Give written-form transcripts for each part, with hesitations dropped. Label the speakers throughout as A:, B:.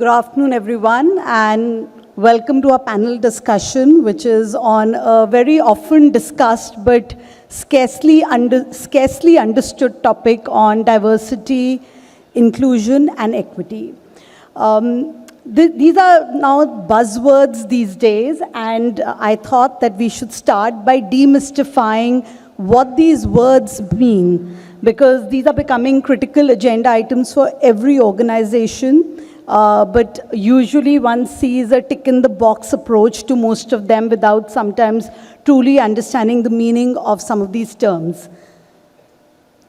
A: Good afternoon, everyone, and welcome to our panel discussion, which is on a very often discussed but scarcely understood topic on diversity, inclusion, and equity. These are now buzzwords these days, and I thought that we should start by demystifying what these words mean, because these are becoming critical agenda items for every organization. But usually one sees a tick-in-the-box approach to most of them without sometimes truly understanding the meaning of some of these terms.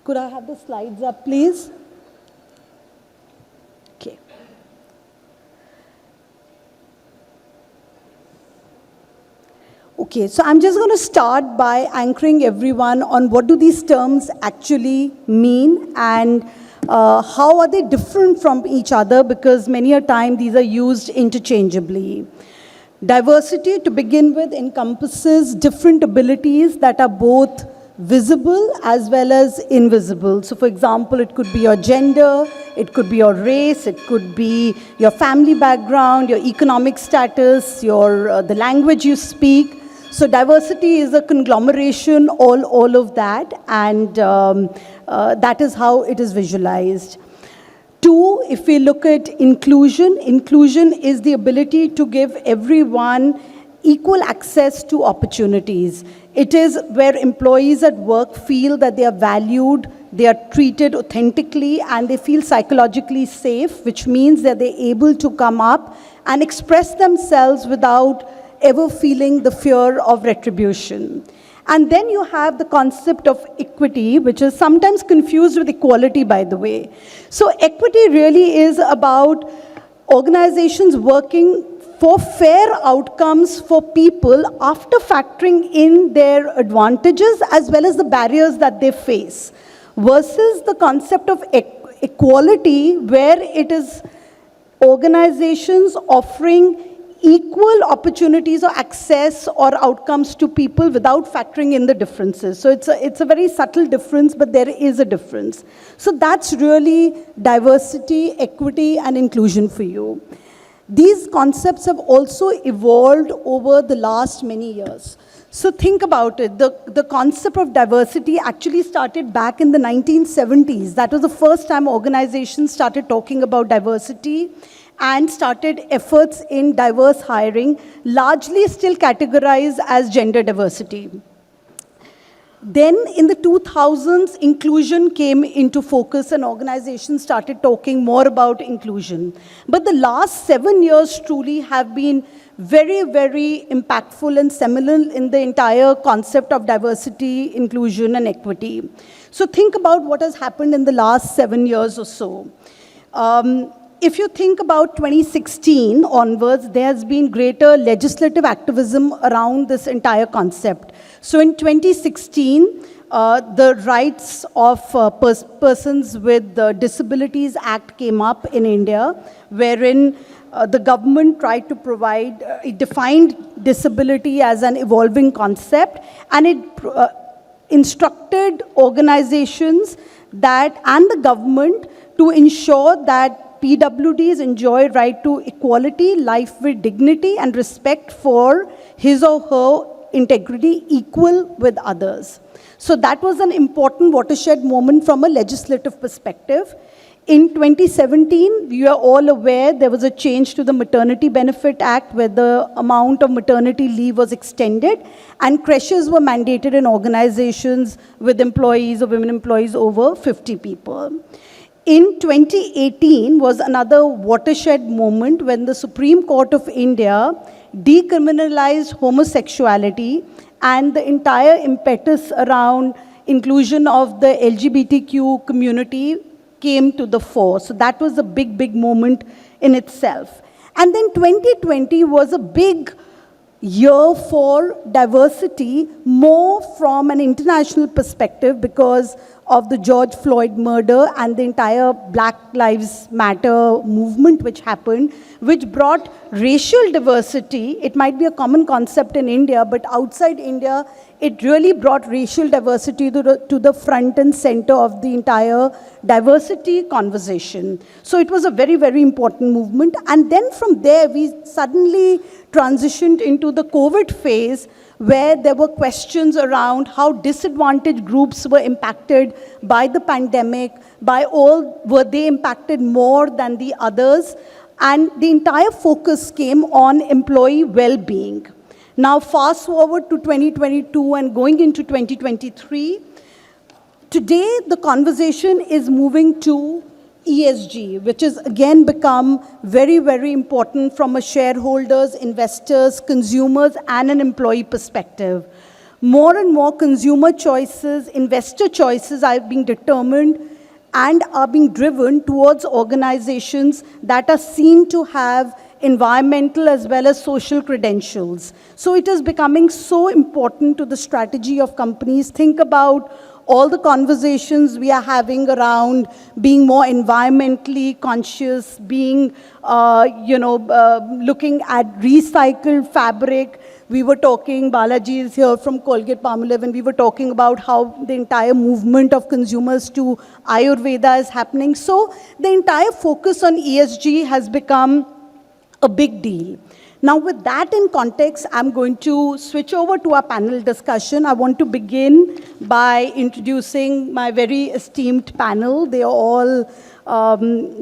A: Could I have the slides up, please? Okay. Okay, so I'm just going to start by anchoring everyone on what do these terms actually mean and how are they different from each other, because many a time these are used interchangeably. Diversity, to begin with, encompasses different abilities that are both visible as well as invisible. So for example, it could be your gender, it could be your race, it could be your family background, your economic status, the language you speak. So diversity is a conglomeration, all of that, and that is how it is visualized. Two, if we look at inclusion, inclusion is the ability to give everyone equal access to opportunities. It is where employees at work feel that they are valued, they are treated authentically, and they feel psychologically safe, which means that they're able to come up and express themselves without ever feeling the fear of retribution. And then you have the concept of equity, which is sometimes confused with equality, by the way. So equity really is about organizations working for fair outcomes for people after factoring in their advantages as well as the barriers that they face, versus the concept of equality, where it is organizations offering equal opportunities or access or outcomes to people without factoring in the differences. So it's a very subtle difference, but there is a difference. So that's really diversity, equity, and inclusion for you. These concepts have also evolved over the last many years. So think about it. The concept of diversity actually started back in the 1970s. That was the first time organizations started talking about diversity and started efforts in diverse hiring, largely still categorized as gender diversity. Then in the 2000s, inclusion came into focus and organizations started talking more about inclusion. But the last 7 years truly have been very, very impactful and seminal in the entire concept of diversity, inclusion, and equity. So think about what has happened in the last 7 years or so. If you think about 2016 onwards, there has been greater legislative activism around this entire concept. So in 2016, the Rights of Persons with Disabilities Act came up in India, wherein the government tried to provide, it defined disability as an evolving concept, and it instructed organizations and the government to ensure that PWDs enjoy right to equality, life with dignity, and respect for his or her integrity equal with others. So that was an important watershed moment from a legislative perspective. In 2017, we are all aware there was a change to the Maternity Benefit Act where the amount of maternity leave was extended and creches were mandated in organizations with employees or women employees over 50 people. In 2018 was another watershed moment when the Supreme Court of India decriminalized homosexuality, and the entire impetus around inclusion of the LGBTQ community came to the fore. So that was a big, big moment in itself. And then 2020 was a big year for diversity, more from an international perspective, because of the George Floyd murder and the entire Black Lives Matter movement which happened, which brought racial diversity. It might be a common concept in India, but outside India, it really brought racial diversity to the front and center of the entire diversity conversation. So it was a very, very important movement. And then from there, we suddenly transitioned into the COVID phase, where there were questions around how disadvantaged groups were impacted by the pandemic, were they impacted more than the others? And the entire focus came on employee well-being. Now, fast forward to 2022 and going into 2023, today the conversation is moving to ESG, which has again become very, very important from a shareholders, investors, consumers, and an employee perspective. More and more consumer choices, investor choices are being determined and are being driven towards organizations that are seen to have environmental as well as social credentials. So it is becoming so important to the strategy of companies. Think about all the conversations we are having around being more environmentally conscious, being, looking at recycled fabric. We were talking, Balaji is here from Colgate-Palmolive, and we were talking about how the entire movement of consumers to Ayurveda is happening. So the entire focus on ESG has become a big deal. Now, with that in context, I'm going to switch over to our panel discussion. I want to begin by introducing my very esteemed panel. They are all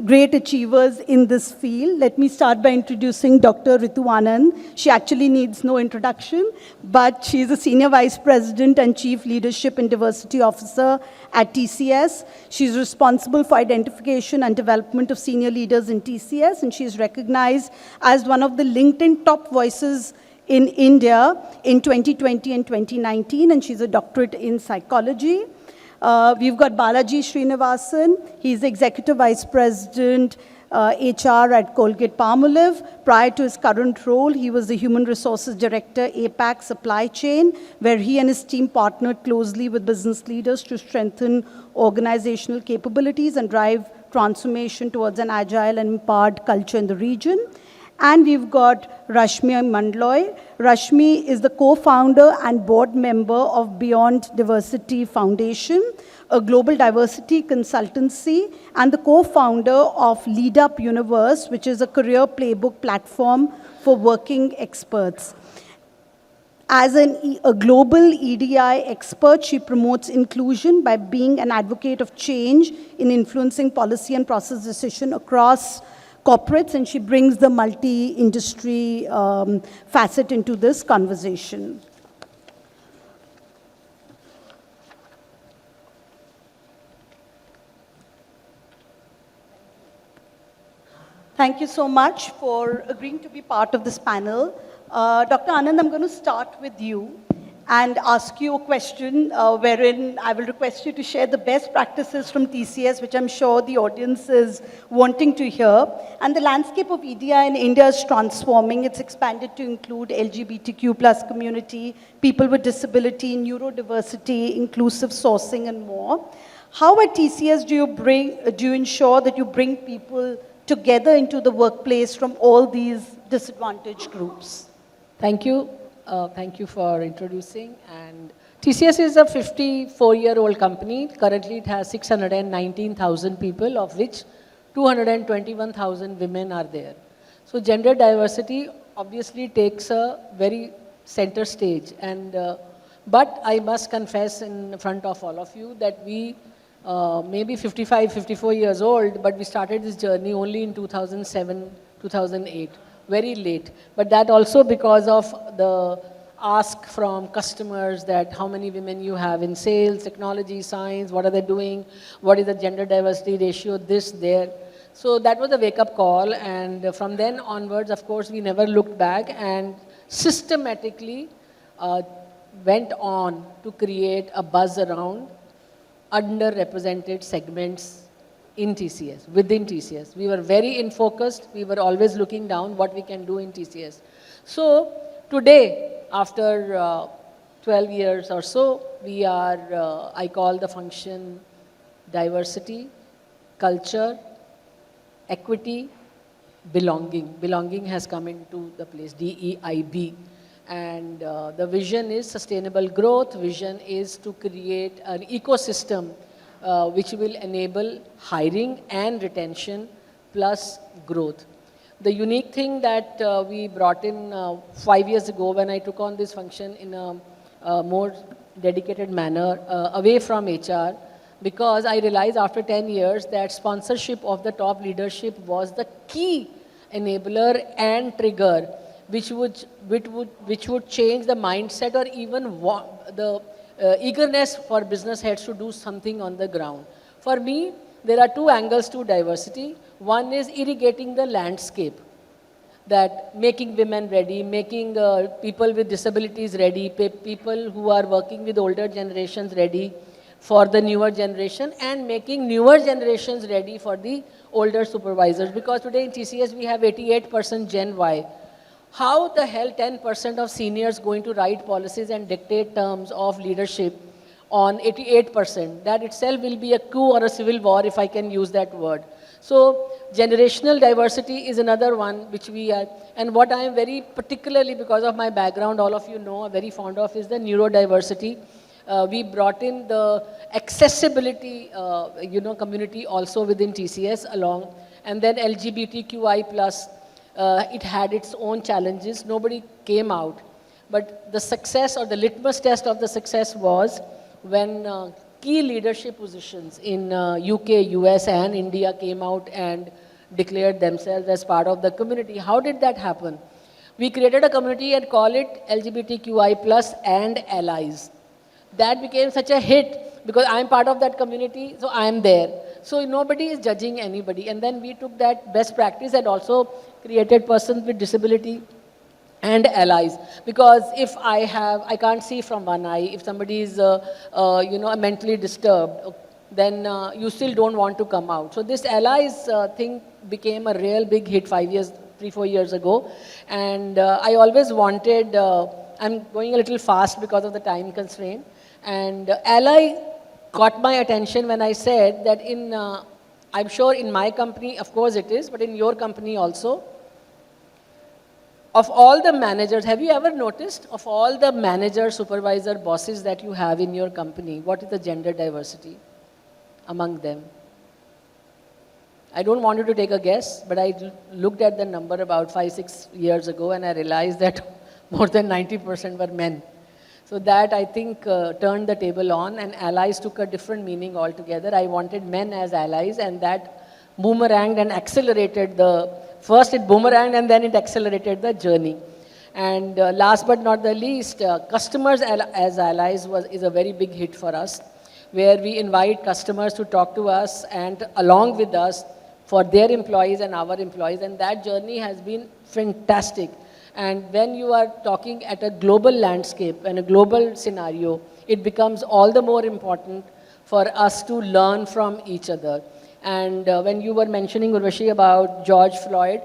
A: great achievers in this field. Let me start by introducing Dr. Ritu Anand. She actually needs no introduction, but she's a Senior Vice President and Chief Leadership and Diversity Officer at TCS. She's responsible for identification and development of senior leaders in TCS, and she's recognized as one of the LinkedIn top voices in India in 2020 and 2019, and she's a doctorate in psychology. We've got Balaji Srinivasan. He's the Executive Vice President, HR at Colgate-Palmolive. Prior to his current role, he was the Human Resources Director, APAC Supply Chain, where he and his team partnered closely with business leaders to strengthen organizational capabilities and drive transformation towards an agile and empowered culture in the region. And we've got Rashmi Mandloy. Rashmi is the co-founder and board member of Beyond Diversity Foundation, a global diversity consultancy, and the co-founder of Lead Up Universe, which is a career playbook platform for working experts. As a global ED&I expert, she promotes inclusion by being an advocate of change in influencing policy and process decision across corporates, and she brings the multi-industry facet into this conversation. Thank you so much for agreeing to be part of this panel. Dr. Anand, I'm going to start with you and ask you a question wherein I will request you to share the best practices from TCS, which I'm sure the audience is wanting to hear. And the landscape of ED&I in India is transforming. It's expanded to include LGBTQ plus community, people with disability, neurodiversity, inclusive sourcing, and more. How at TCS do you ensure that you bring people together into the workplace from all these disadvantaged groups?
B: Thank you. Thank you for introducing. And TCS is a 54-year-old company. Currently, it has 619,000 people, of which 221,000 women are there. So gender diversity obviously takes a very center stage. And but I must confess in front of all of you that we maybe 55, 54 years old, but we started this journey only in 2007, 2008. Very late, but that also because of the ask from customers that how many women you have in sales, technology, science, what are they doing, what is the gender diversity ratio, this, there. So that was a wake-up call, and from then onwards, of course, we never looked back and systematically went on to create a buzz around underrepresented segments in TCS, within TCS. We were very in-focused. We were always looking down what we can do in TCS. So today, after 12 years or so, we are, I call the function diversity, culture, equity, belonging. Belonging has come into the place, DEIB. And the vision is sustainable growth. Vision is to create an ecosystem which will enable hiring and retention plus growth. The unique thing that we brought in 5 years ago when I took on this function in a more dedicated manner away from HR, because I realized after 10 years that sponsorship of the top leadership was the key enabler and trigger which would change the mindset or even the eagerness for business heads to do something on the ground. For me, there are two angles to diversity. One is irrigating the landscape, that making women ready, making people with disabilities ready, people who are working with older generations ready for the newer generation, and making newer generations ready for the older supervisors. Because today in TCS we have 88% Gen Y. How the hell 10% of seniors going to write policies and dictate terms of leadership on 88%? That itself will be a coup or a civil war, if I can use that word. So generational diversity is another one which we are, and what I am very particularly, because of my background, all of you know, are very fond of is the neurodiversity. We brought in the accessibility, community also within TCS along, and then LGBTQI plus. It had its own challenges. Nobody came out. But the success or the litmus test of the success was when key leadership positions in UK, US and India came out and declared themselves as part of the community. How did that happen? We created a community and called it LGBTQI plus and allies. That became such a hit because I'm part of that community, so I'm there. So nobody is judging anybody. And then we took that best practice and also created persons with disability and allies. Because if I can't see from one eye, if somebody is, mentally disturbed, then you still don't want to come out. So this allies thing became a real big hit 3-4 years ago. And I always wanted, I'm going a little fast because of the time constraint. And ally caught my attention when I said that I'm sure in my company, of course it is, but in your company also, of all the managers, have you ever noticed, of all the managers, supervisor, bosses that you have in your company, what is the gender diversity among them? I don't want you to take a guess, but I looked at the number about 5-6 years ago and I realized that more than 90% were men. So that, I think, turned the table on, and allies took a different meaning altogether. I wanted men as allies, and that boomeranged and accelerated first it boomeranged and then it accelerated the journey. And last but not the least, customers as allies is a very big hit for us, where we invite customers to talk to us and along with us for their employees and our employees, and that journey has been fantastic. And when you are talking at a global landscape and a global scenario, it becomes all the more important for us to learn from each other. And when you were mentioning, Urvashi, about George Floyd,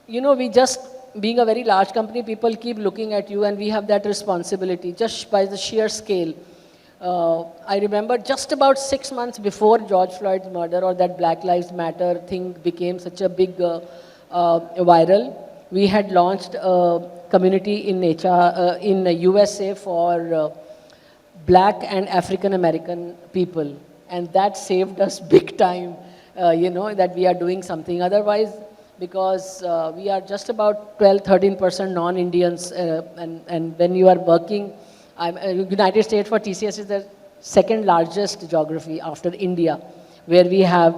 B: we just, being a very large company, people keep looking at you and we have that responsibility just by the sheer scale. I remember just about 6 months before George Floyd's murder or that Black Lives Matter thing became such a big viral, we had launched a community in in the USA for Black and African American people. And that saved us big time, that we are doing something. Otherwise, because we are just about 12-13% non-Indians, and when you are working, United States for TCS is the second largest geography after India, where we have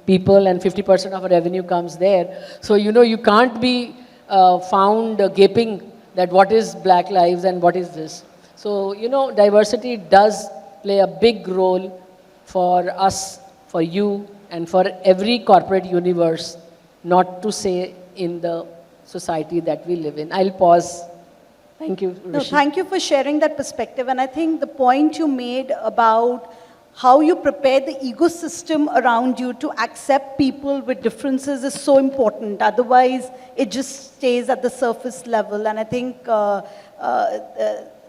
B: people and 50% of our revenue comes there. So, you can't be found gaping that what is Black lives and what is this. So, diversity does play a big role for us, for you, and for every corporate universe, not to say in the society that we live in. I'll pause. Thank you, Rishi.
A: No, thank you for sharing that perspective. And I think the point you made about how you prepare the ecosystem around you to accept people with differences is so important. Otherwise, it just stays at the surface level. And I think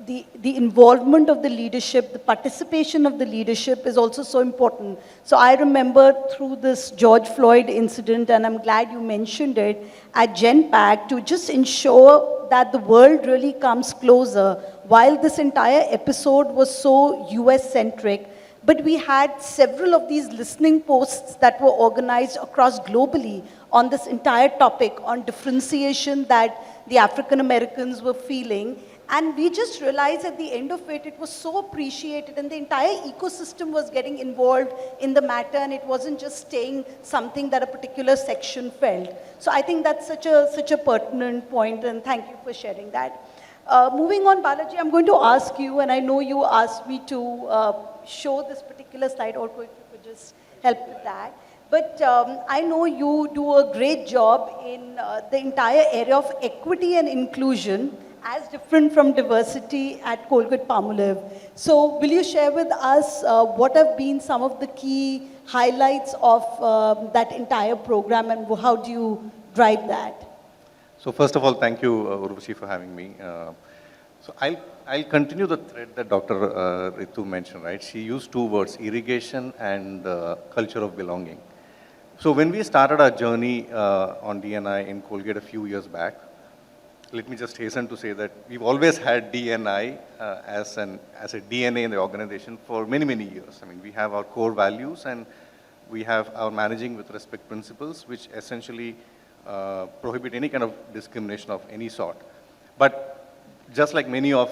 A: the involvement of the leadership, the participation of the leadership is also so important. So I remember through this George Floyd incident, and I'm glad you mentioned it, at GenPact, to just ensure that the world really comes closer. While this entire episode was so US-centric, but we had several of these listening posts that were organized across globally on this entire topic, on differentiation that the African Americans were feeling. And we just realized at the end of it, it was so appreciated, and the entire ecosystem was getting involved in the matter, and it wasn't just staying something that a particular section felt. So I think that's such a pertinent point, and thank you for sharing that. Moving on, Balaji, I'm going to ask you, and I know you asked me to show this particular slide, or if you could just help with that. But I know you do a great job in the entire area of equity and inclusion, as different from diversity at Colgate-Palmolive. So will you share with us what have been some of the key highlights of that entire program, and how do you drive that?
C: So first of all, thank you, Urvashi, for having me. So I'll continue the thread that Dr. Ritu mentioned, right? She used two words, irrigation and culture of belonging. So when we started our journey on D&I in Colgate a few years back, let me just hasten to say that we've always had D&I as a DNA in the organization for many, many years. I mean, we have our core values, and we have our managing with respect principles, which essentially prohibit any kind of discrimination of any sort. But just like many of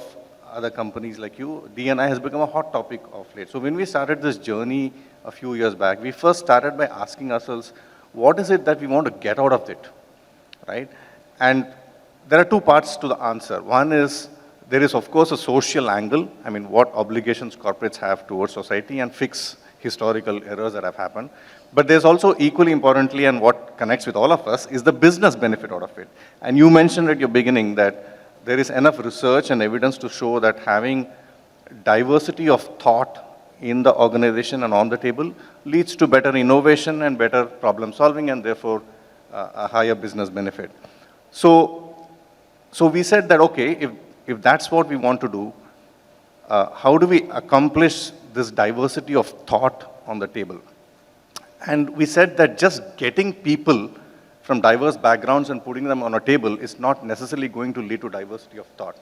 C: other companies like you, D&I has become a hot topic of late. So when we started this journey a few years back, we first started by asking ourselves, what is it that we want to get out of it, right? And there are two parts to the answer. One is, there is of course a social angle. I mean, what obligations corporates have towards society, and fix historical errors that have happened. But there's also equally importantly, and what connects with all of us, is the business benefit out of it. And you mentioned at your beginning that there is enough research and evidence to show that having diversity of thought in the organization and on the table leads to better innovation and better problem solving, and therefore a higher business benefit. So we said that, okay, if that's what we want to do, how do we accomplish this diversity of thought on the table? And we said that just getting people from diverse backgrounds and putting them on a table is not necessarily going to lead to diversity of thought.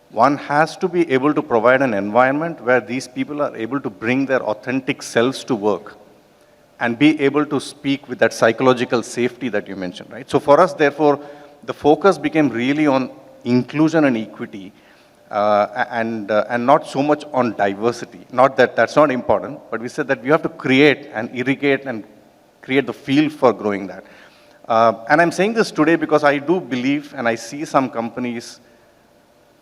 C: One has to be able to provide an environment where these people are able to bring their authentic selves to work and be able to speak with that psychological safety that you mentioned, right? So for us, therefore, the focus became really on inclusion and equity, and not so much on diversity. Not that that's not important, but we said that we have to create and irrigate and create the field for growing that. And I'm saying this today because I do believe, and I see some companies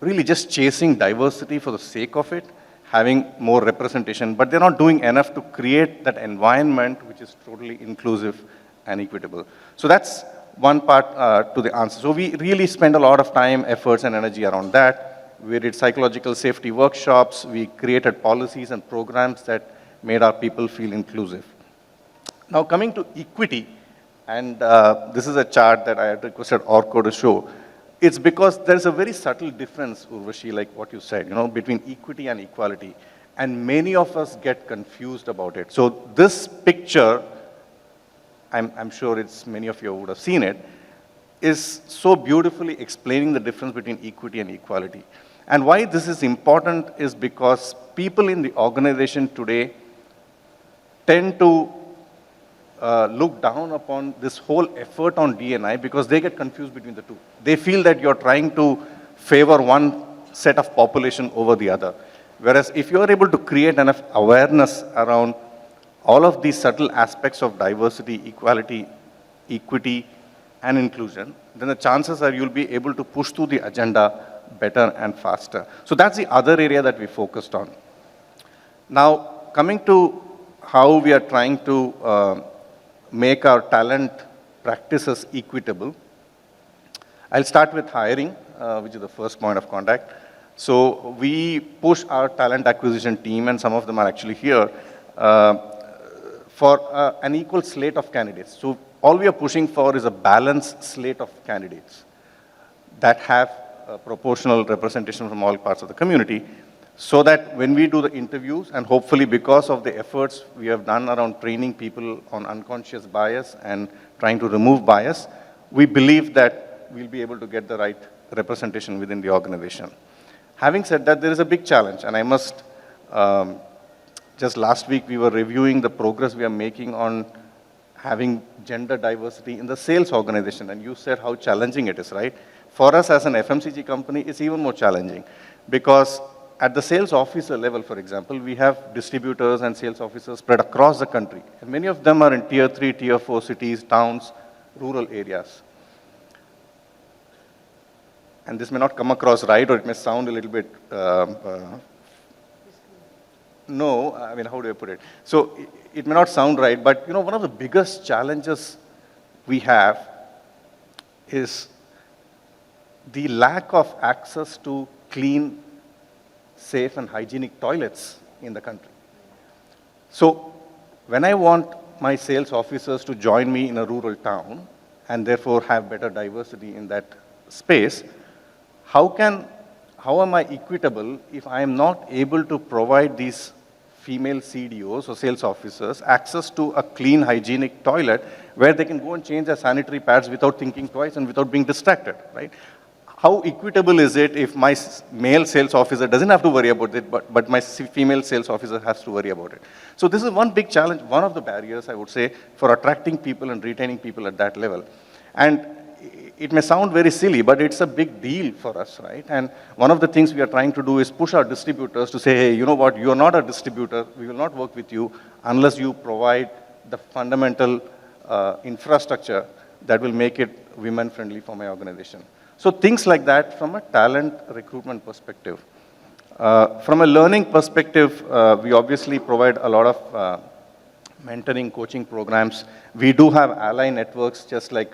C: really just chasing diversity for the sake of it, having more representation, but they're not doing enough to create that environment which is totally inclusive and equitable. So that's one part to the answer. So we really spend a lot of time, efforts, and energy around that. We did psychological safety workshops. We created policies and programs that made our people feel inclusive. Now coming to equity, and this is a chart that I had requested Orko to show. It's because there's a very subtle difference, Urvashi, like what you said, between equity and equality. And many of us get confused about it. So this picture, I'm sure many of you would have seen it, is so beautifully explaining the difference between equity and equality. And why this is important is because people in the organization today tend to look down upon this whole effort on D&I because they get confused between the two. They feel that you're trying to favor one set of population over the other. Whereas if you're able to create enough awareness around all of these subtle aspects of diversity, equality, equity, and inclusion, then the chances are you'll be able to push through the agenda better and faster. So that's the other area that we focused on. Now, coming to how we are trying to make our talent practices equitable, I'll start with hiring, which is the first point of contact. So we push our talent acquisition team, and some of them are actually here, for an equal slate of candidates. So all we are pushing for is a balanced slate of candidates that have proportional representation from all parts of the community, so that when we do the interviews, and hopefully because of the efforts we have done around training people on unconscious bias and trying to remove bias, we believe that we'll be able to get the right representation within the organization. Having said that, there is a big challenge, and I must, just last week we were reviewing the progress we are making on having gender diversity in the sales organization, and you said how challenging it is, right? For us as an FMCG company, it's even more challenging, because at the sales officer level, for example, we have distributors and sales officers spread across the country, and many of them are in tier 3, tier 4 cities, towns, rural areas. And this may not come across right, or it may sound a little bit, no, I mean, how do I put it? So it may not sound right, but you know, one of the biggest challenges we have is the lack of access to clean, safe and hygienic toilets in the country. So when I want my sales officers to join me in a rural town and therefore have better diversity in that space, how am I equitable if I am not able to provide these female CDOs or sales officers access to a clean, hygienic toilet where they can go and change their sanitary pads without thinking twice and without being distracted, right? How equitable is it if my male sales officer doesn't have to worry about it, but my female sales officer has to worry about it? So this is one big challenge, one of the barriers, I would say, for attracting people and retaining people at that level. And it may sound very silly, but it's a big deal for us, right? And one of the things we are trying to do is push our distributors to say, hey, you know what, you are not a distributor, we will not work with you unless you provide the fundamental infrastructure that will make it women-friendly for my organization. So things like that from a talent recruitment perspective. From a learning perspective, we obviously provide a lot of mentoring, coaching programs. We do have ally networks, just like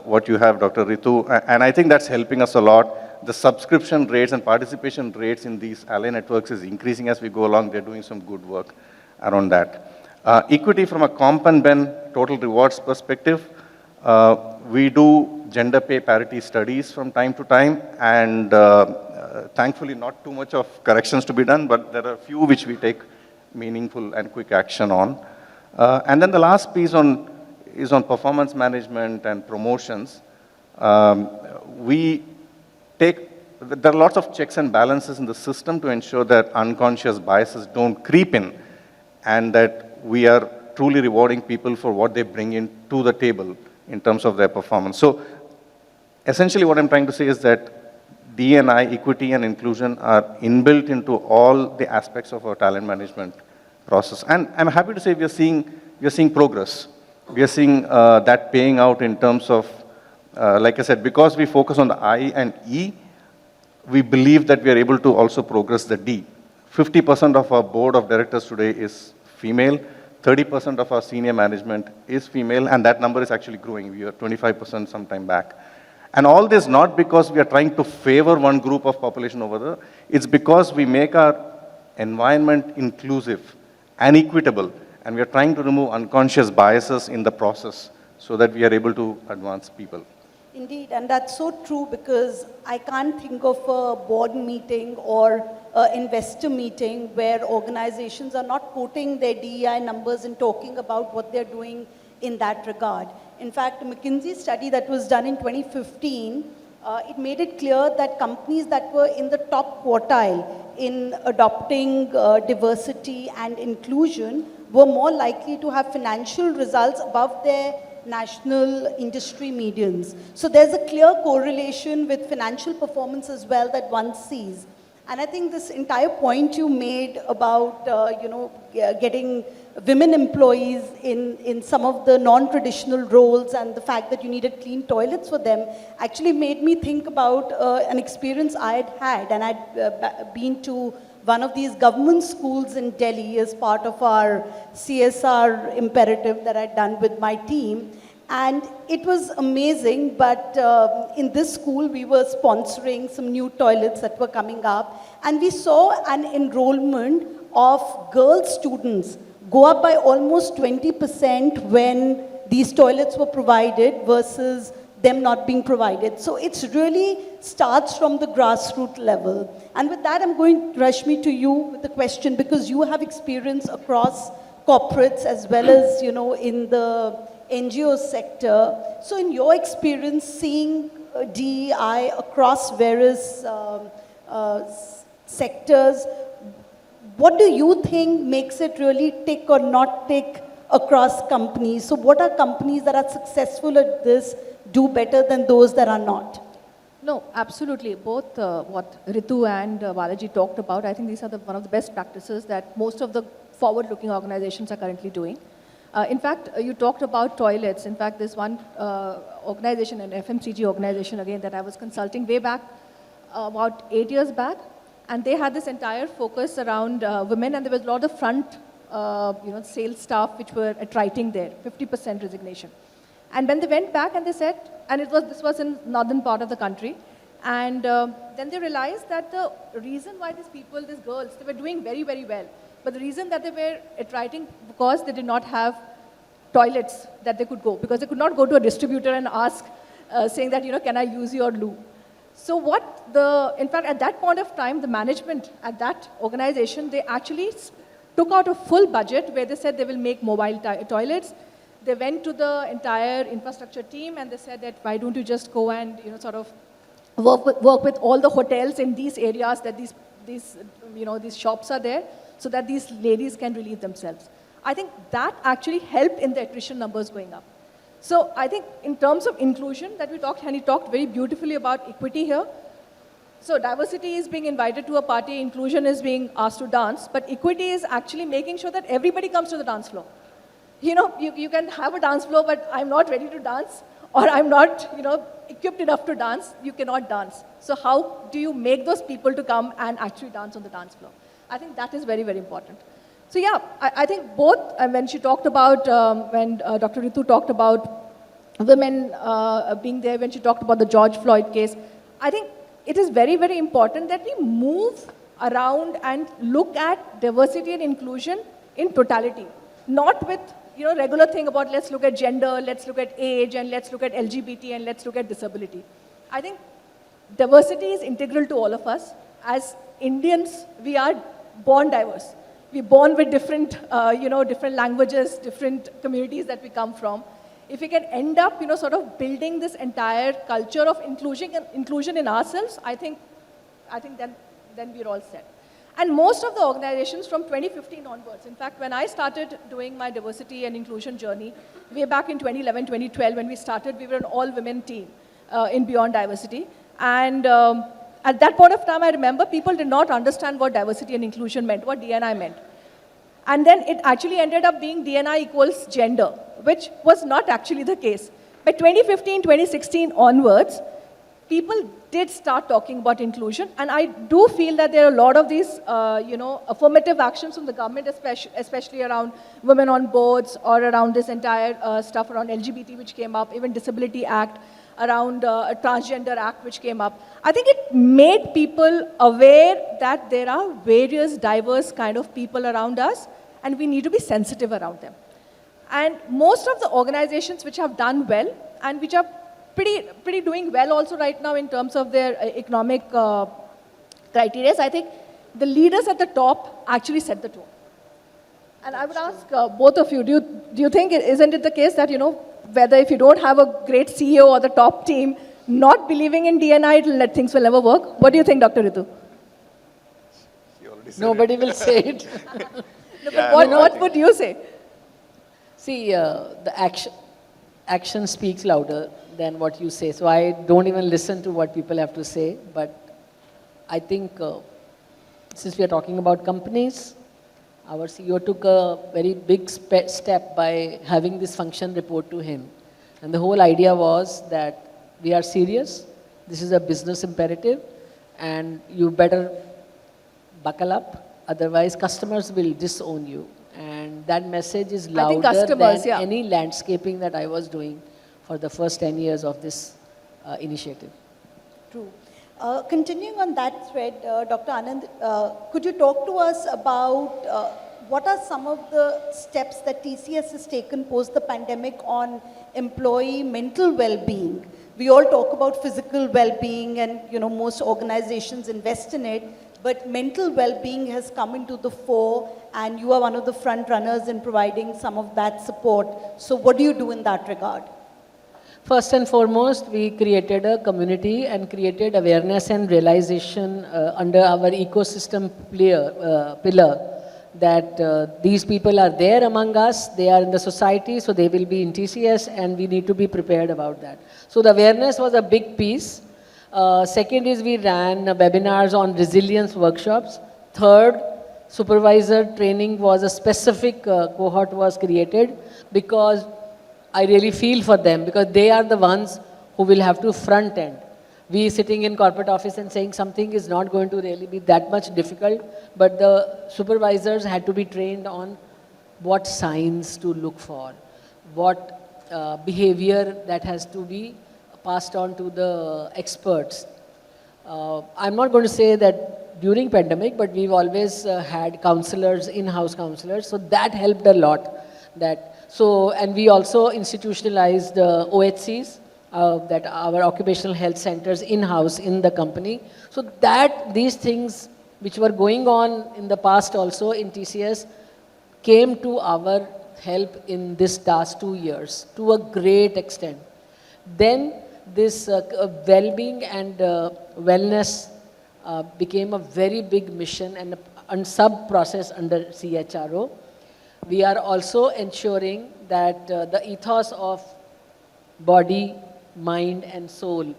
C: what you have, Dr. Ritu, and I think that's helping us a lot. The subscription rates and participation rates in these ally networks is increasing as we go along. They're doing some good work around that. Equity from a comp and ben total rewards perspective, we do gender pay parity studies from time to time, and thankfully not too much of corrections to be done, but there are a few which we take meaningful and quick action on. And then the last piece is on performance management and promotions. There are lots of checks and balances in the system to ensure that unconscious biases don't creep in, and that we are truly rewarding people for what they bring in to the table in terms of their performance. So essentially what I'm trying to say is that D&I, equity and inclusion, are inbuilt into all the aspects of our talent management process. And I'm happy to say we are seeing progress. We are seeing that paying out in terms of, like I said, because we focus on the I and E, we believe that we are able to also progress the D. 50% of our board of directors today is female, 30% of our senior management is female, and that number is actually growing. We were 25% some time back. And all this not because we are trying to favor one group of population over the other, it's because we make our environment inclusive and equitable, and we are trying to remove unconscious biases in the process so that we are able to advance people.
A: Indeed, and that's so true, because I can't think of a board meeting or an investor meeting where organizations are not quoting their DEI numbers and talking about what they're doing in that regard. In fact, a McKinsey study that was done in 2015, it made it clear that companies that were in the top quartile in adopting diversity and inclusion were more likely to have financial results above their national industry medians. So there's a clear correlation with financial performance as well that one sees. And I think this entire point you made about, getting women employees in some of the non-traditional roles and the fact that you needed clean toilets for them actually made me think about an experience I had had. And I'd been to one of these government schools in Delhi as part of our CSR imperative that I'd done with my team. And it was amazing, but in this school, we were sponsoring some new toilets that were coming up. And we saw an enrollment of girl students go up by almost 20% when these toilets were provided versus them not being provided. So it's really starts from the grassroots level. And with that, I'm going, Rashmi, to you with the question, because you have experience across corporates as well as, in the NGO sector. So in your experience, seeing DEI across various sectors, what do you think makes it really tick or not tick across companies? So what are companies that are successful at this do better than those that are not?
D: No, absolutely. Both what Ritu and Balaji talked about, I think these are one of the best practices that most of the forward-looking organizations are currently doing. In fact, you talked about toilets. In fact, there's one organization, an FMCG organization again, that I was consulting way back, about 8 years back, and they had this entire focus around women, and there was a lot of front, sales staff which were at writing there, 50% resignation. And when they went back and they said, and this was in northern part of the country, and then they realized that the reason why these girls, they were doing very, very well, but the reason that they were at writing because they did not have toilets that they could go, because they could not go to a distributor and ask, saying that, can I use your loo? So in fact, at that point of time, the management at that organization, they actually took out a full budget where they said they will make mobile toilets. They went to the entire infrastructure team and they said that why don't you just go and sort of work with all the hotels in these areas that these shops are there, so that these ladies can relieve themselves. I think that actually helped in the attrition numbers going up. So I think in terms of inclusion that we talked, and he talked very beautifully about equity here. So diversity is being invited to a party, inclusion is being asked to dance, but equity is actually making sure that everybody comes to the dance floor. You can have a dance floor, but I'm not ready to dance, or I'm not, equipped enough to dance, you cannot dance. So how do you make those people to come and actually dance on the dance floor? I think that is very, very important. So yeah, I think both, when she talked about, when Dr. Ritu talked about women being there, when she talked about the George Floyd case, I think it is very, very important that we move around and look at diversity and inclusion in totality, not with regular thing about let's look at gender, let's look at age, and let's look at LGBT, and let's look at disability. I think diversity is integral to all of us. As Indians, we are born diverse. We're born with different, different languages, different communities that we come from. If we can end up, sort of building this entire culture of inclusion in ourselves, I think then we're all set. And most of the organizations from 2015 onwards, in fact, when I started doing my diversity and inclusion journey, way back in 2011, 2012, when we started, we were an all-women team in Beyond Diversity. And at that point of time, I remember people did not understand what diversity and inclusion meant, what D&I meant. And then it actually ended up being D&I equals gender, which was not actually the case. By 2015, 2016 onwards, people did start talking about inclusion, and I do feel that there are a lot of these, affirmative actions from the government, especially around women on boards or around this entire stuff around LGBT, which came up, even Disability Act, around a Transgender Act, which came up. I think it made people aware that there are various diverse kind of people around us, and we need to be sensitive around them. And most of the organizations which have done well, and which are pretty doing well also right now in terms of their economic criteria, I think the leaders at the top actually set the tone. And I would ask both of you, do you think, isn't it the case that, whether if you don't have a great CEO or the top team not believing in D&I, things will never work? What do you think, Dr. Ritu?
B: Nobody will say it.
D: No, but what would you say?
B: See, the action speaks louder than what you say. So I don't even listen to what people have to say. But I think since we are talking about companies, our CEO took a very big step by having this function report to him. And the whole idea was that we are serious, this is a business imperative, and you better buckle up, otherwise customers will disown you. And that message is louder than any landscaping that I was doing for the first 10 years of this initiative.
A: True. Continuing on that thread, Dr. Anand, could you talk to us about what are some of the steps that TCS has taken post the pandemic on employee mental well-being? We all talk about physical well-being and, most organizations invest in it, but mental well-being has come into the fore and you are one of the front runners in providing some of that support. So what do you do in that regard?
B: First and foremost, we created a community and created awareness and realization under our ecosystem pillar that these people are there among us, they are in the society, so they will be in TCS and we need to be prepared about that. So the awareness was a big piece. Second is we ran webinars on resilience workshops. Third, supervisor training was a specific cohort was created because I really feel for them because they are the ones who will have to front end. We sitting in corporate office and saying something is not going to really be that much difficult, but the supervisors had to be trained on what signs to look for, what behavior that has to be passed on to the experts. I'm not going to say that during pandemic, but we've always had counselors, in-house counselors, so that helped a lot. And we also institutionalized OHCs, that our occupational health centers in-house in the company. So that these things which were going on in the past also in TCS came to our help in this last 2 years to a great extent. Then this well-being and wellness became a very big mission and sub-process under CHRO. We are also ensuring that the ethos of body, mind and soul,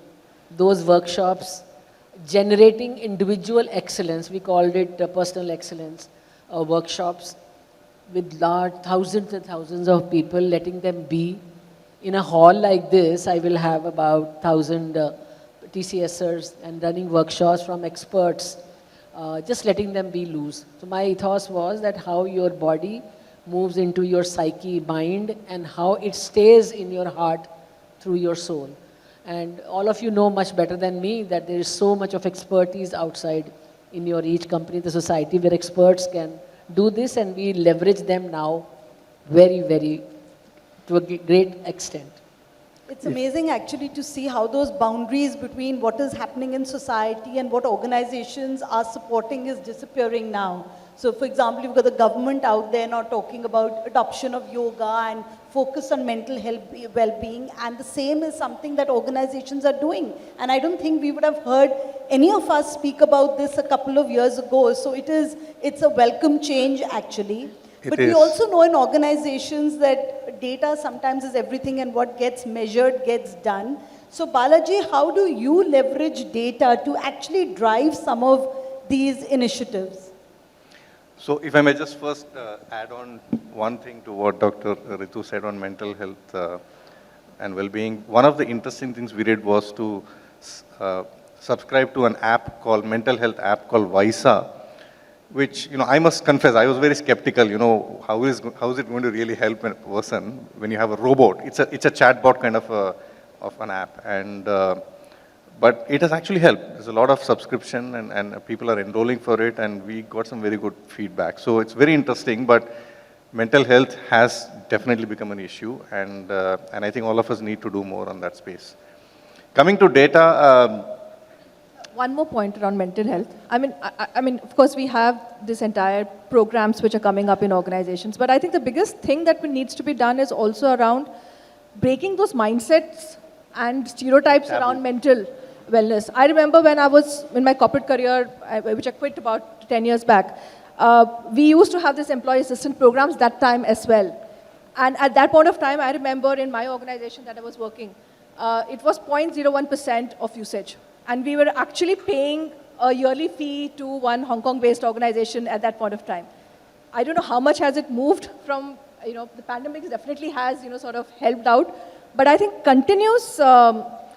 B: those workshops, generating individual excellence, we called it personal excellence workshops with large thousands and thousands of people, letting them be. In a hall like this, I will have about 1,000 TCSers and running workshops from experts, just letting them be loose. So my ethos was that how your body moves into your psyche, mind, and how it stays in your heart through your soul. And all of you know much better than me that there is so much of expertise outside in your each company, the society, where experts can do this, and we leverage them now very, very, to a great extent.
A: It's amazing actually to see how those boundaries between what is happening in society and what organizations are supporting is disappearing now. So for example, you've got the government out there now talking about adoption of yoga and focus on mental health, well-being, and the same is something that organizations are doing. And I don't think we would have heard any of us speak about this a couple of years ago. So it's a welcome change actually. But we also know in organizations that data sometimes is everything and what gets measured gets done. So Balaji, how do you leverage data to actually drive some of these initiatives?
C: So if I may just first add on one thing to what Dr. Ritu said on mental health and well-being. One of the interesting things we did was to subscribe to an app called, mental health app called Visa, which, I must confess, I was very skeptical, how is it going to really help a person when you have a robot? It's a chatbot kind of an app, and but it has actually helped. There's a lot of subscription and people are enrolling for it, and we got some very good feedback. So it's very interesting, but mental health has definitely become an issue, and I think all of us need to do more on that space. Coming to data,
D: one more point around mental health. I mean, of course, we have this entire programs which are coming up in organizations, but I think the biggest thing that needs to be done is also around breaking those mindsets and stereotypes around mental wellness. I remember when I was in my corporate career, which I quit about 10 years back, we used to have this employee assistance programs that time as well. And at that point of time, I remember in my organization that I was working, it was 0.01% of usage. And we were actually paying a yearly fee to one Hong Kong-based organization at that point of time. I don't know how much has it moved from, the pandemic definitely has, sort of helped out. But I think continuous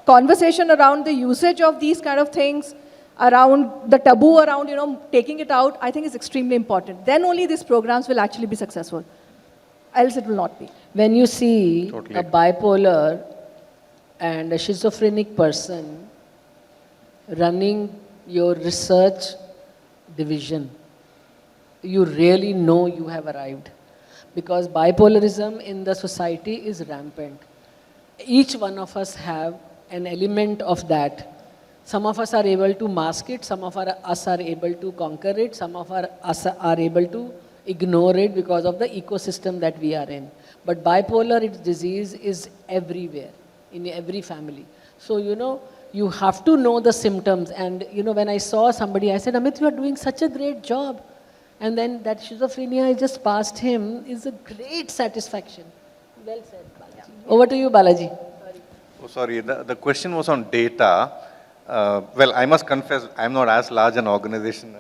D: conversation around the usage of these kind of things, around the taboo around, taking it out, I think is extremely important. Then only these programs will actually be successful. Else it will not be.
B: When you see a bipolar and a schizophrenic person running your research division, you really know you have arrived. Because bipolarism in the society is rampant. Each one of us have an element of that. Some of us are able to mask it, some of us are able to conquer it, some of us are able to ignore it because of the ecosystem that we are in. But bipolar disease is everywhere, in every family. So, you have to know the symptoms. And, when I saw somebody, I said, Amit, you are doing such a great job. And then that schizophrenia I just passed him is a great satisfaction. Well said, Balaji. Over to you, Balaji. Sorry.
C: Oh, sorry, the question was on data. Well, I must confess, I'm not as large an organization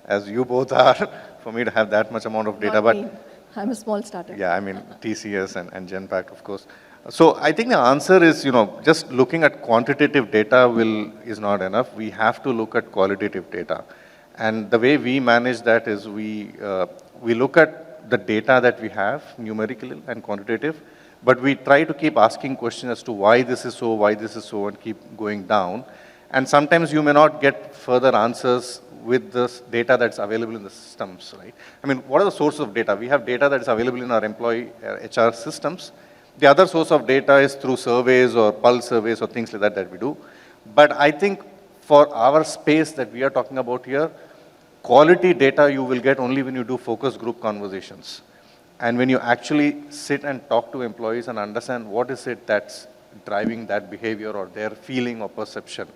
C: as you both are for me to have that much amount of data.
D: Not
C: But
D: me. I'm a small startup.
C: yeah, I mean, TCS and Genpact, of course. So I think the answer is, just looking at quantitative data is not enough. We have to look at qualitative data. And the way we manage that is we look at the data that we have, numerical and quantitative, but we try to keep asking questions as to why this is so, and keep going down. And sometimes you may not get further answers with this data that's available in the systems, right? I mean, what are the sources of data? We have data that is available in our employee HR systems. The other source of data is through surveys or pulse surveys or things like that we do. But I think for our space that we are talking about here, quality data you will get only when you do focus group conversations. And when you actually sit and talk to employees and understand what is it that's driving that behavior or their feeling or perception.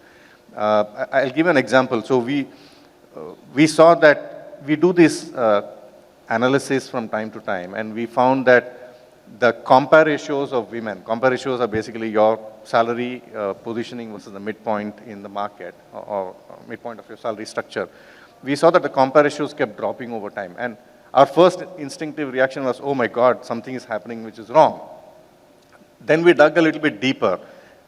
C: I'll give you an example. So we saw that we do this analysis from time to time, and we found that the compare ratios of women, compare ratios are basically your salary positioning versus the midpoint in the market or midpoint of your salary structure. We saw that the compare ratios kept dropping over time. And our first instinctive reaction was, oh my God, something is happening which is wrong. Then we dug a little bit deeper,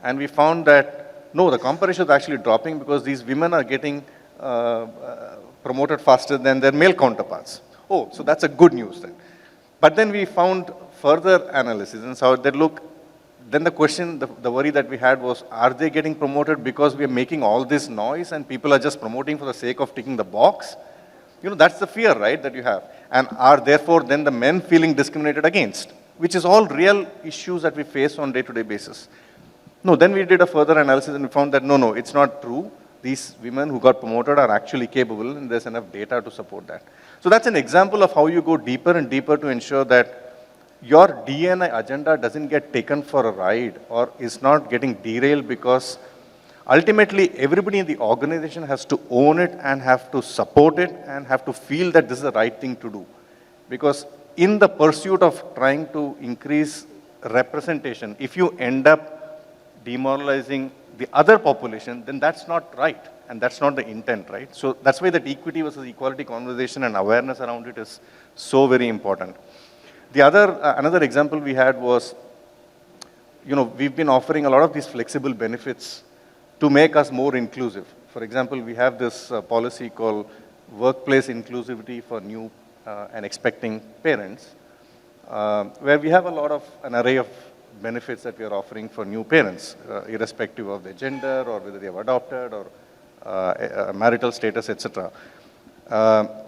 C: and we found that, no, the compare ratio is actually dropping because these women are getting promoted faster than their male counterparts. Oh, so that's a good news then. But then we found further analysis and saw that, look, then the question, the worry that we had was, are they getting promoted because we are making all this noise and people are just promoting for the sake of ticking the box? That's the fear, right, that you have. And are therefore then the men feeling discriminated against, which is all real issues that we face on day-to-day basis. No, then we did a further analysis and we found that, no, it's not true. These women who got promoted are actually capable and there's enough data to support that. So that's an example of how you go deeper and deeper to ensure that your D&I agenda doesn't get taken for a ride or is not getting derailed, because ultimately everybody in the organization has to own it and have to support it and have to feel that this is the right thing to do. Because in the pursuit of trying to increase representation, if you end up demoralizing the other population, then that's not right. And that's not the intent, right? So that's why that equity versus equality conversation and awareness around it is so very important. The another example we had was, we've been offering a lot of these flexible benefits to make us more inclusive. For example, we have this policy called workplace inclusivity for new and expecting parents, where we have an array of benefits that we are offering for new parents, irrespective of their gender or whether they have adopted or marital status, etc.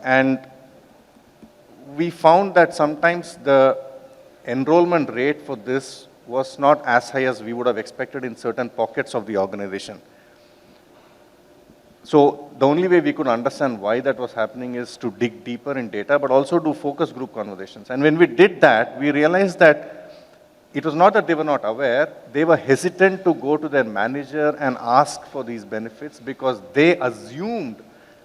C: And we found that sometimes the enrollment rate for this was not as high as we would have expected in certain pockets of the organization. So the only way we could understand why that was happening is to dig deeper in data, but also do focus group conversations. And when we did that, we realized that it was not that they were not aware, they were hesitant to go to their manager and ask for these benefits because they assumed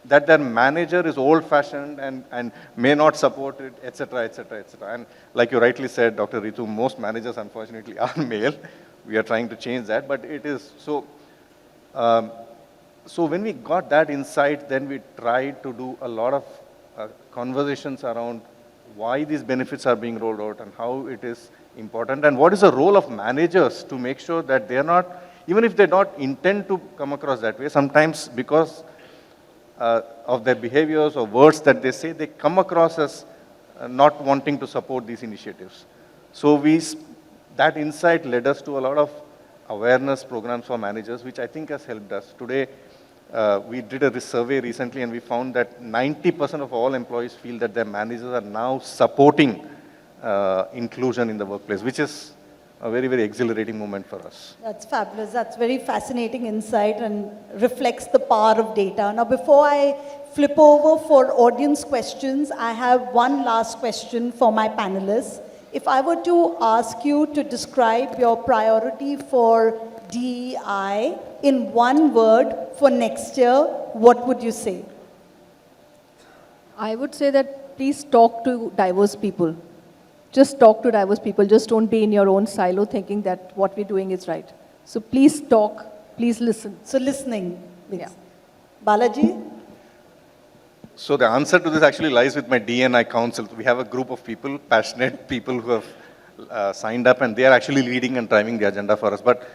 C: that their manager is old-fashioned and may not support it, etc., etc., etc. And like you rightly said, Dr. Ritu, most managers, unfortunately, are male. We are trying to change that, but it is so. So when we got that insight, then we tried to do a lot of conversations around why these benefits are being rolled out and how it is important, and what is the role of managers to make sure that they are not, even if they don't intend to come across that way, sometimes because of their behaviors or words that they say, they come across as not wanting to support these initiatives. So that insight led us to a lot of awareness programs for managers, which I think has helped us. Today, we did a survey recently and we found that 90% of all employees feel that their managers are now supporting inclusion in the workplace, which is a very, very exhilarating moment for us.
A: That's fabulous. That's very fascinating insight and reflects the power of data. Now, before I flip over for audience questions, I have one last question for my panelists. If I were to ask you to describe your priority for DEI in one word for next year, what would you say?
D: I would say that please talk to diverse people. Just talk to diverse people. Just don't be in your own silo thinking that what we're doing is right. So please talk, please listen.
A: So listening.
D: Yeah.
A: Balaji?
C: So the answer to this actually lies with my D&I council. We have a group of people, passionate people who have signed up, and they are actually leading and driving the agenda for us. But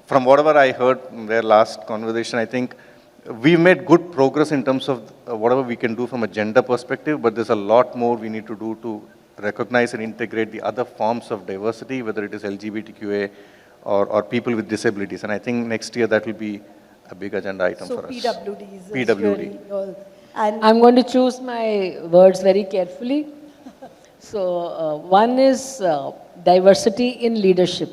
C: from whatever I heard in their last conversation, I think we've made good progress in terms of whatever we can do from a gender perspective, but there's a lot more we need to do to recognize and integrate the other forms of diversity, whether it is LGBTQA or people with disabilities. And I think next year that will be a big agenda item
A: So
C: for us.
A: PWDs. is
C: PWD.
A: really all- And
B: I'm going to choose my words very carefully. So one is diversity in leadership.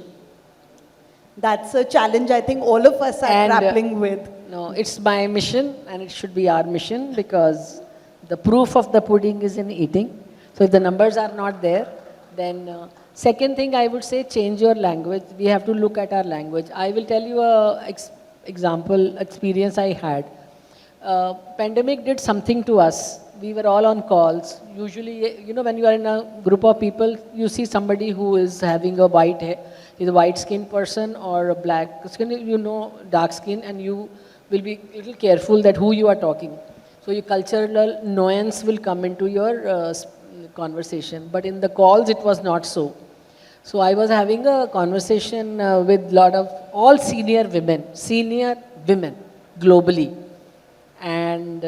A: that's a challenge I think all of us are
B: And,
A: grappling with.
B: No, it's my mission and it should be our mission because the proof of the pudding is in eating. So if the numbers are not there, then second thing I would say, change your language. We have to look at our language. I will tell you a experience I had. Pandemic did something to us. We were all on calls. Usually, you know, when you are in a group of people, you see somebody who is having a white hair, is a white skinned person or a black skin, you know, dark skin, and you will be a little careful that who you are talking. So your cultural nuance will come into your conversation. But in the calls, it was not so. So I was having a conversation with lot of all senior women globally. And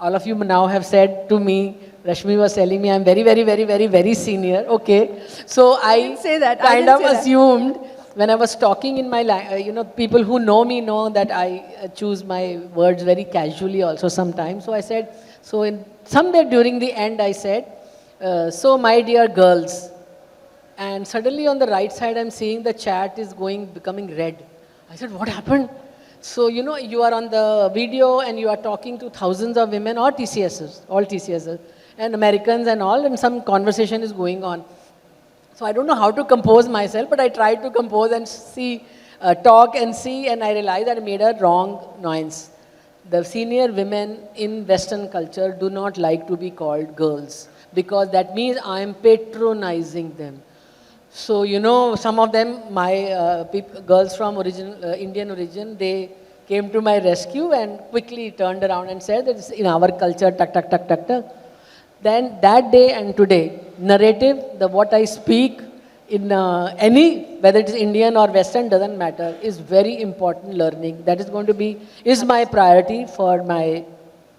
B: all of you now have said to me, Rashmi was telling me I'm very, very, very, very, very senior. Okay. So I
D: didn't say that. I
B: kind
D: didn't
B: of
D: say that.
B: assumed when I was talking in my, you know, people who know me know that I choose my words very casually also sometimes. So I said, so in somewhere during the end I said, so my dear girls, and suddenly on the right side I'm seeing the chat is becoming red. I said, what happened? So, you know, you are on the video and you are talking to thousands of women or TCSers, all TCSers, and Americans and all, and some conversation is going on. So I don't know how to compose myself, but I tried to compose and see, talk and see, and I realized that I made a wrong nuance. The senior women in Western culture do not like to be called girls, because that means I am patronizing them. So, you know, some of them, my girls from Indian origin, they came to my rescue and quickly turned around and said that it's in our culture, tuck, tuck, tuck, tuck, tuck. Then that day and today, narrative, what I speak in whether it is Indian or Western, doesn't matter, is very important learning. That is going to be, is my priority for my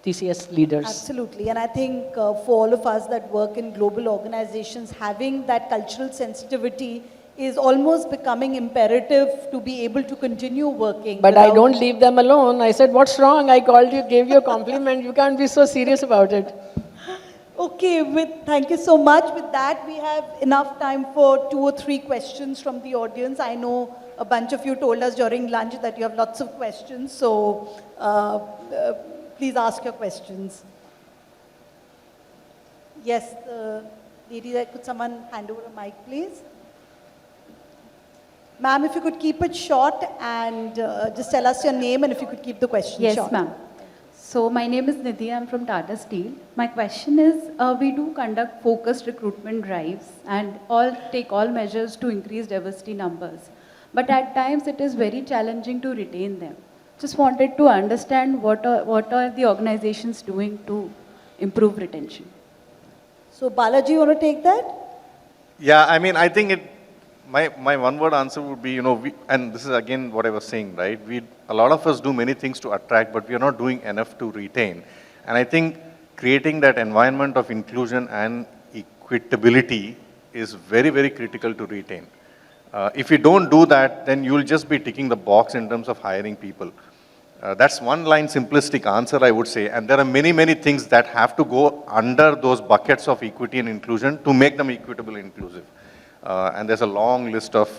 B: TCS leaders.
A: Absolutely. And I think for all of us that work in global organizations, having that cultural sensitivity is almost becoming imperative to be able to continue working.
B: But I don't leave them alone. I said, what's wrong? I called you, gave you a compliment. You can't be so serious about it.
A: Okay, thank you so much. With that, we have enough time for 2 or 3 questions from the audience. I know a bunch of you told us during lunch that you have lots of questions. So please ask your questions. Yes, lady, could someone hand over a mic, please? Ma'am, if you could keep it short and just tell us your name and if you could keep the question short.
E: Yes, ma'am. So my name is Nidhi, I'm from Tata Steel. My question is, we do conduct focused recruitment drives and take all measures to increase diversity numbers. But at times it is very challenging to retain them. Just wanted to understand what are the organizations doing to improve retention.
A: So Balaji, you want to take that?
C: Yeah, I mean, I think my one-word answer would be, you know, and this is again what I was saying, right? A lot of us do many things to attract, but we are not doing enough to retain. And I think creating that environment of inclusion and equitability is very, very critical to retain. If you don't do that, then you'll just be ticking the box in terms of hiring people. That's one line simplistic answer, I would say. And there are many, many things that have to go under those buckets of equity and inclusion to make them equitable and inclusive. And there's a long list of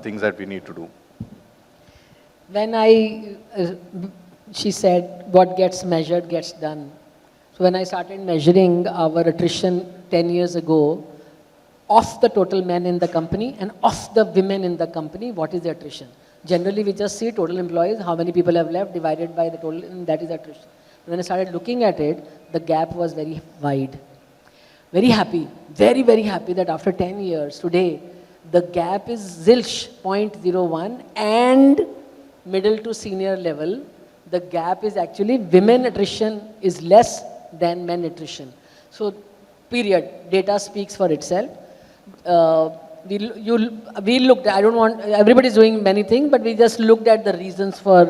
C: things that we need to do.
B: When she said, what gets measured gets done. So when I started measuring our attrition 10 years ago, of the total men in the company and of the women in the company, what is the attrition? Generally, we just see total employees, how many people have left, divided by the total, and that is attrition. When I started looking at it, the gap was very wide. Very happy, very, very happy that after 10 years, today, the gap is zilch, 0.01, and middle to senior level, the gap is actually women attrition is less than men attrition. So, period. Data speaks for itself. We looked, I don't want, everybody's doing many things, but we just looked at the reasons for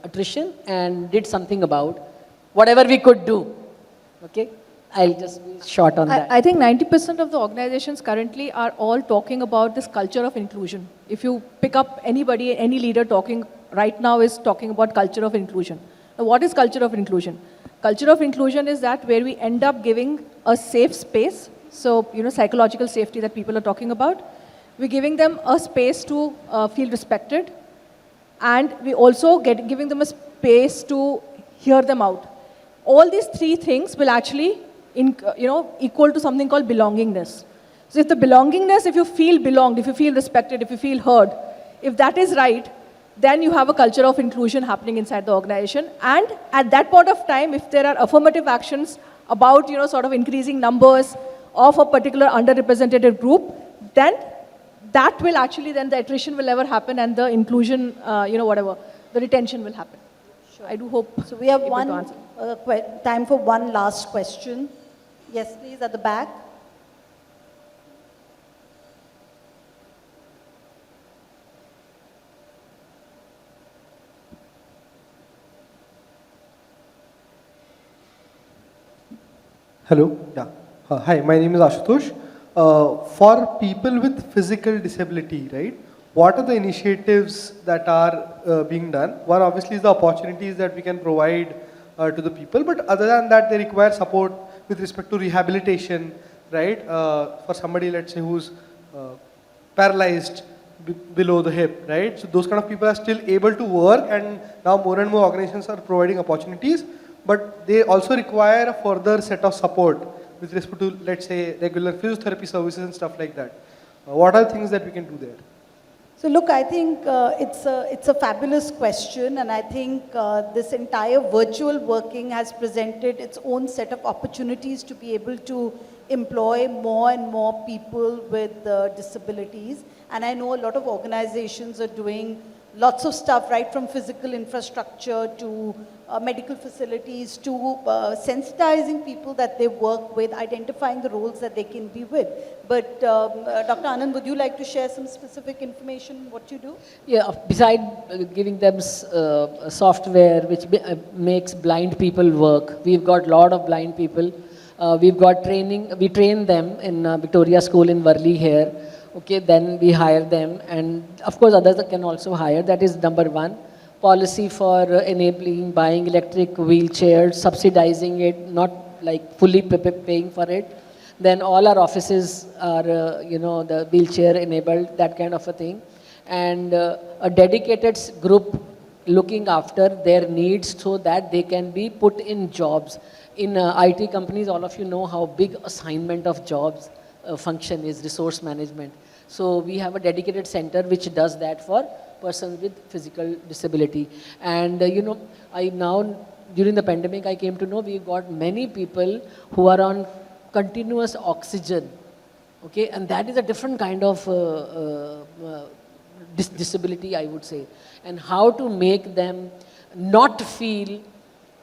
B: attrition and did something about whatever we could do. Okay? I'll just be short on that.
D: I think 90% of the organizations currently are all talking about this culture of inclusion. If you pick up anybody, any leader talking right now is talking about culture of inclusion. Now, what is culture of inclusion? Culture of inclusion is that where we end up giving a safe space. So, psychological safety that people are talking about. We're giving them a space to feel respected. And we also giving them a space to hear them out. All these three things will actually, equal to something called belongingness. So if the belongingness, if you feel belonged, if you feel respected, if you feel heard, if that is right, then you have a culture of inclusion happening inside the organization. And at that point of time, if there are affirmative actions about, sort of increasing numbers of a particular underrepresented group, then that will actually, then the attrition will never happen and the inclusion, the retention will happen. Sure. I do hope.
A: So we have time for one last question. Yes, please, at the back.
F: Hello. Yeah. Hi, my name is Ashutosh. For people with physical disability, right, what are the initiatives that are being done? One obviously is the opportunities that we can provide to the people, but other than that, they require support with respect to rehabilitation, right? For somebody, let's say, who's paralyzed below the hip, right? So those kind of people are still able to work, and now more and more organizations are providing opportunities, but they also require a further set of support with respect to, let's say, regular physiotherapy services and stuff like that. What are the things that we can do there?
A: So look, I think it's a fabulous question, and I think this entire virtual working has presented its own set of opportunities to be able to employ more and more people with disabilities. And I know a lot of organizations are doing lots of stuff, right from physical infrastructure to medical facilities to sensitizing people that they work with, identifying the roles that they can be with. But Dr. Anand, would you like to share some specific information, what you do?
B: Yeah, besides giving them software which makes blind people work, we've got a lot of blind people. We've got training, we train them in Victoria School in Worli here. Okay, then we hire them, and of course others can also hire. That is number one. Policy for enabling buying electric wheelchairs, subsidizing it, not like fully paying for it. Then all our offices are, the wheelchair enabled, that kind of a thing. And a dedicated group looking after their needs so that they can be put in jobs. In IT companies, all of you know how big assignment of jobs function is, resource management. So we have a dedicated center which does that for persons with physical disability. And I now, during the pandemic, I came to know we've got many people who are on continuous oxygen. Okay, and that is a different kind of disability, I would say. And how to make them not feel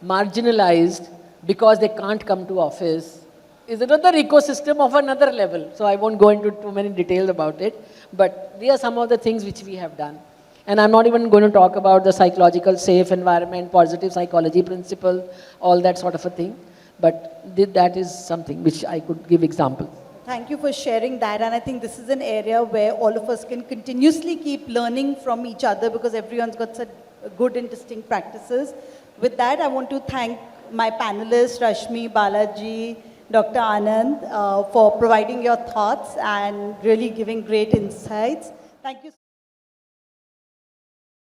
B: marginalized because they can't come to office is another ecosystem of another level. So I won't go into too many details about it, but these are some of the things which we have done. And I'm not even going to talk about the psychological safe environment, positive psychology principle, all that sort of a thing. But that is something which I could give examples.
A: Thank you for sharing that, and I think this is an area where all of us can continuously keep learning from each other because everyone's got such good and distinct practices. With that, I want to thank my panelists, Rashmi, Balaji, Dr. Anand, for providing your thoughts and really giving great insights. Thank you.